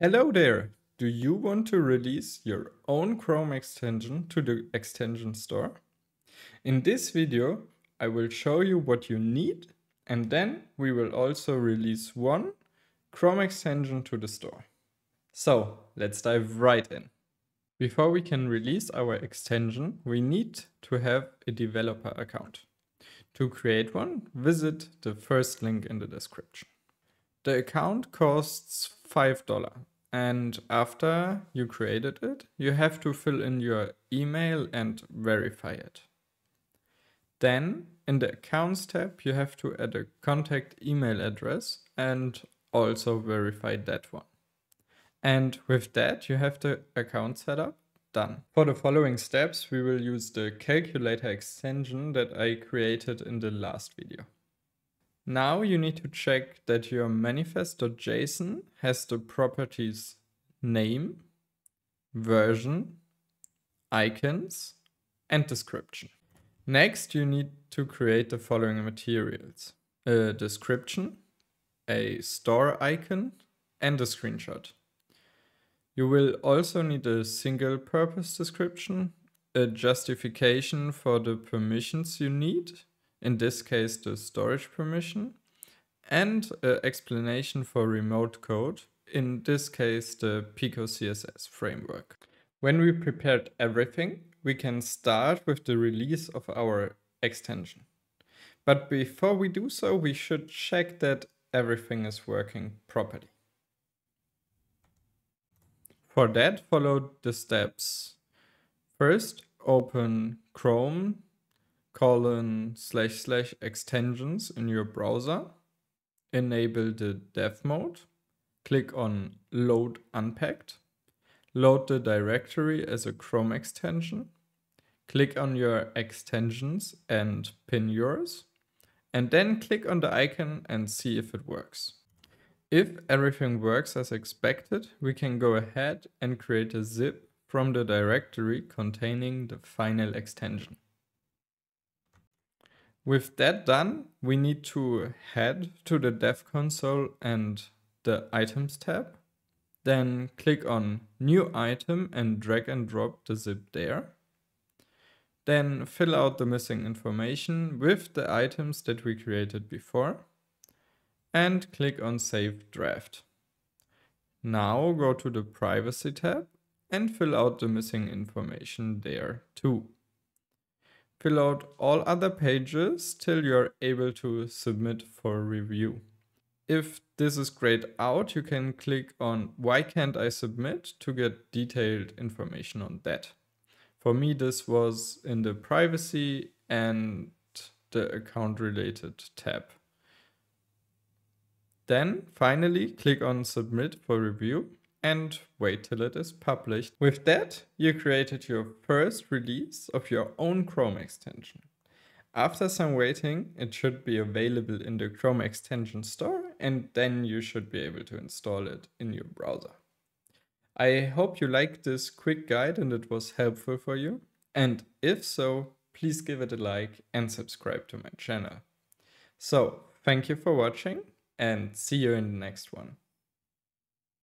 Hello there! Do you want to release your own Chrome extension to the extension store? In this video, I will show you what you need, and then we will also release one Chrome extension to the store. So let's dive right in. Before we can release our extension, we need to have a developer account. To create one, visit the first link in the description. The account costs $5, and after you created it, you have to fill in your email and verify it. Then, in the Accounts tab, you have to add a contact email address and also verify that one. And with that, you have the account set up. Done. For the following steps, we will use the calculator extension that I created in the last video. Now you need to check that your manifest.json has the properties name, version, icons, and description. Next, you need to create the following materials: a description, a store icon, and a screenshot. You will also need a single purpose description, a justification for the permissions you need, in this case the storage permission, and an explanation for remote code, in this case the Pico CSS framework. When we prepared everything, we can start with the release of our extension. But before we do so, we should check that everything is working properly. For that, follow the steps. First, open Chrome ://extensions in your browser. Enable the dev mode. Click on Load Unpacked. Load the directory as a Chrome extension. Click on your extensions and pin yours. And then click on the icon and see if it works. If everything works as expected, we can go ahead and create a zip from the directory containing the final extension. With that done, we need to head to the dev console and the items tab. Then click on new item and drag and drop the zip there. Then fill out the missing information with the items that we created before. And click on Save Draft. Now go to the Privacy tab and fill out the missing information there too. Fill out all other pages till you're able to submit for review. If this is grayed out, you can click on Why can't I submit to get detailed information on that. For me, this was in the Privacy and the Account Related tab. Then finally click on Submit for review and wait till it is published. With that, you created your first release of your own Chrome extension. After some waiting, it should be available in the Chrome extension store, and then you should be able to install it in your browser. I hope you liked this quick guide and it was helpful for you. And if so, please give it a like and subscribe to my channel. So, thank you for watching, and see you in the next one.